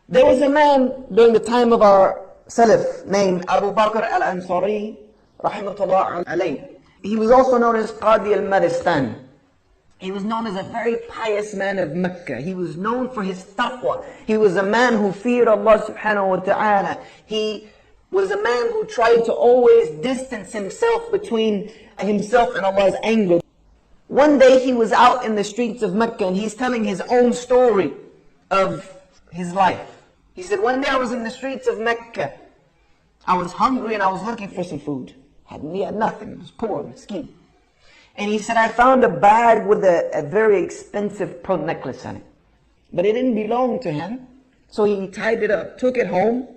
There was a man during the time of our Salaf named Abu Bakr al-Ansari, rahmatullah alayh. He was also known as Qadi al-Maristan. He was known as a very pious man of Mecca. He was known for his taqwa. He was a man who feared Allah subhanahu wa ta'ala. He was a man who tried to always distance himself between himself and Allah's anger. One day he was out in the streets of Mecca and he's telling his own story of his life. He said, one day I was in the streets of Mecca. I was hungry and I was looking for some food. He had nothing. It was poor, miskin. And he said, I found a bag with a very expensive pearl necklace on it. But it didn't belong to him. So he tied it up, took it home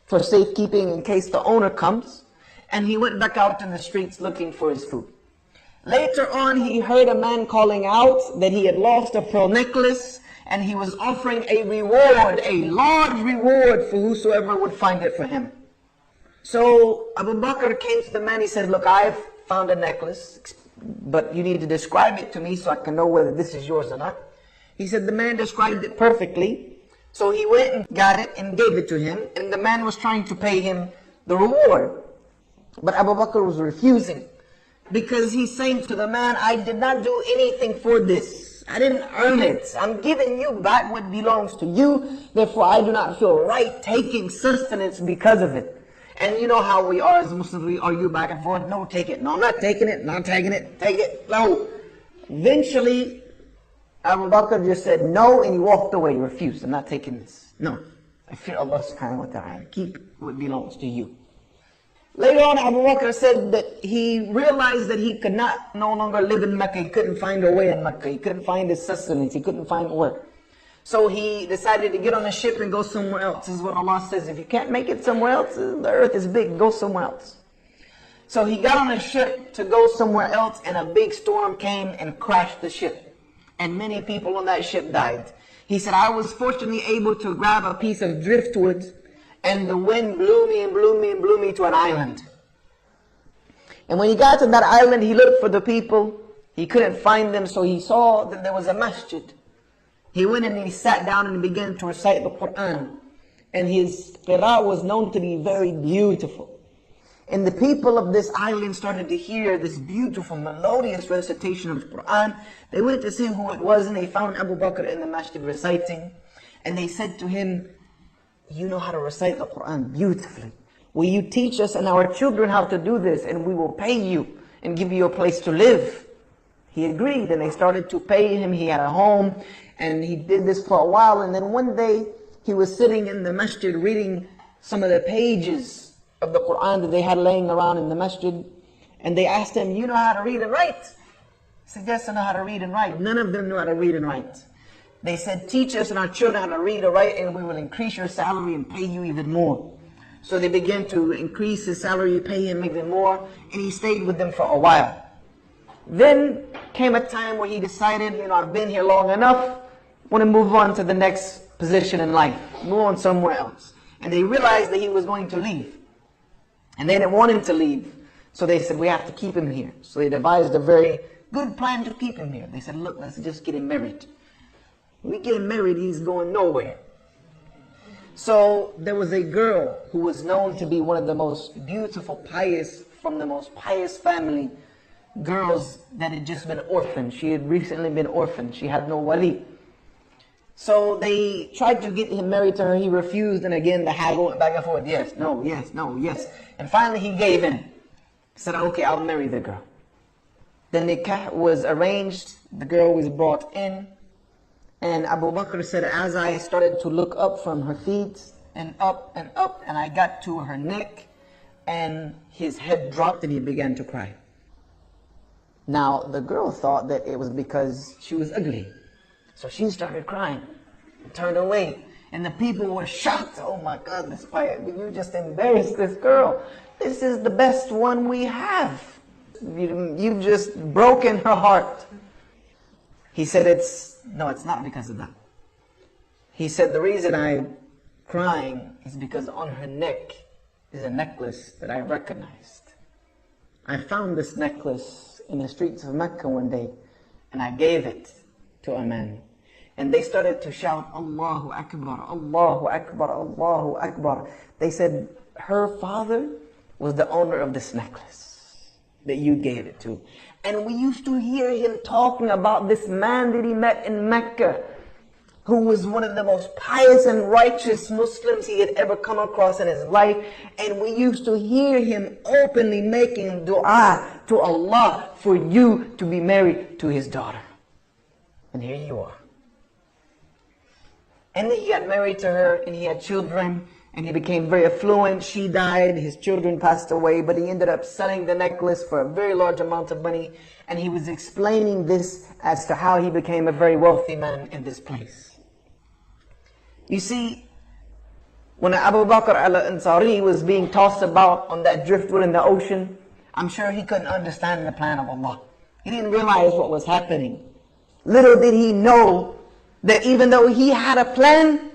for safekeeping in case the owner comes. And he went back out in the streets looking for his food. Later on, he heard a man calling out that he had lost a pearl necklace. And he was offering a reward, a large reward for whosoever would find it for him. So Abu Bakr came to the man. He said, look, I've found a necklace, but you need to describe it to me so I can know whether this is yours or not. He said the man described it perfectly. So he went and got it and gave it to him. And the man was trying to pay him the reward. But Abu Bakr was refusing. Because he's saying to the man, I did not do anything for this. I didn't earn it. I'm giving you back what belongs to you. Therefore, I do not feel right taking sustenance because of it. And you know how we are as Muslims, we argue back and forth. No, take it. No, I'm not taking it. Not taking it. Take it. No. Eventually, Abu Bakr just said no and he walked away. He refused. I'm not taking this. No. I fear Allah subhanahu wa ta'ala. Keep what belongs to you. Later on, Abu Bakr said that he realized that he could no longer live in Mecca. He couldn't find a way in Mecca. He couldn't find his sustenance. He couldn't find work. So he decided to get on a ship and go somewhere else. This is what Allah says. If you can't make it somewhere else, the earth is big. Go somewhere else. So he got on a ship to go somewhere else, and a big storm came and crashed the ship. And many people on that ship died. He said, I was fortunately able to grab a piece of driftwood, and the wind blew me and blew me and blew me to an island. And when he got to that island, he looked for the people. He couldn't find them, so he saw that there was a masjid. He went and he sat down and began to recite the Quran. And his qira'ah was known to be very beautiful. And the people of this island started to hear this beautiful, melodious recitation of the Quran. They went to see who it was, and they found Abu Bakr in the masjid reciting. And they said to him, you know how to recite the Quran beautifully. Will you teach us and our children how to do this, and we will pay you and give you a place to live? He agreed, and they started to pay him. He had a home, and he did this for a while. And then one day, he was sitting in the masjid reading some of the pages of the Quran that they had laying around in the masjid. And they asked him, you know how to read and write? He said, yes, I know how to read and write. None of them knew how to read and write. They said, teach us and our children how to read and write, and we will increase your salary and pay you even more. So they began to increase his salary, pay him even more, and he stayed with them for a while. Then came a time where he decided, I've been here long enough, I want to move on to the next position in life, move on somewhere else. And they realized that he was going to leave. And they didn't want him to leave. So they said, we have to keep him here. So they devised a very good plan to keep him here. They said, look, let's just get him married. We get him married, he's going nowhere. So there was a girl who was known to be one of the most beautiful, pious, from the most pious family, girls that had just been orphaned. She had recently been orphaned. She had no wali. So they tried to get him married to her. He refused, and again the haggle went back and forth. Yes, no, yes, no, yes. And finally he gave in. He said, okay, I'll marry the girl. The nikah was arranged. The girl was brought in. And Abu Bakr said, as I started to look up from her feet, and up, and I got to her neck, and his head dropped and he began to cry. Now, the girl thought that it was because she was ugly. So she started crying, and turned away. And the people were shocked. Oh my God, you just embarrassed this girl. This is the best one we have. You've just broken her heart. He said, no, it's not because of that. He said, the reason I'm crying is because on her neck is a necklace that I recognized. I found this necklace in the streets of Mecca one day, and I gave it to a man. And they started to shout, Allahu Akbar, Allahu Akbar, Allahu Akbar. They said, her father was the owner of this necklace that you gave it to. And we used to hear him talking about this man that he met in Mecca, who was one of the most pious and righteous Muslims he had ever come across in his life. And we used to hear him openly making dua to Allah for you to be married to his daughter. And here you are. And then he got married to her, and he had children, and he became very affluent. She died, his children passed away, but he ended up selling the necklace for a very large amount of money. And he was explaining this as to how he became a very wealthy man in this place. You see, when Abu Bakr al-Ansari was being tossed about on that driftwood in the ocean, I'm sure he couldn't understand the plan of Allah. He didn't realize what was happening. Little did he know that even though he had a plan,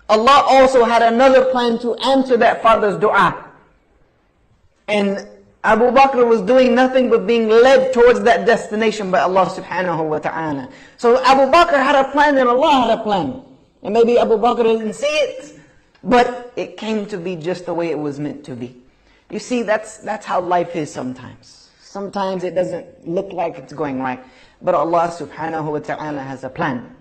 Allah also had another plan to answer that father's dua. And Abu Bakr was doing nothing but being led towards that destination by Allah subhanahu wa ta'ala. So Abu Bakr had a plan and Allah had a plan. And maybe Abu Bakr didn't see it, but it came to be just the way it was meant to be. You see, that's how life is sometimes. Sometimes it doesn't look like it's going right, but Allah subhanahu wa ta'ala has a plan.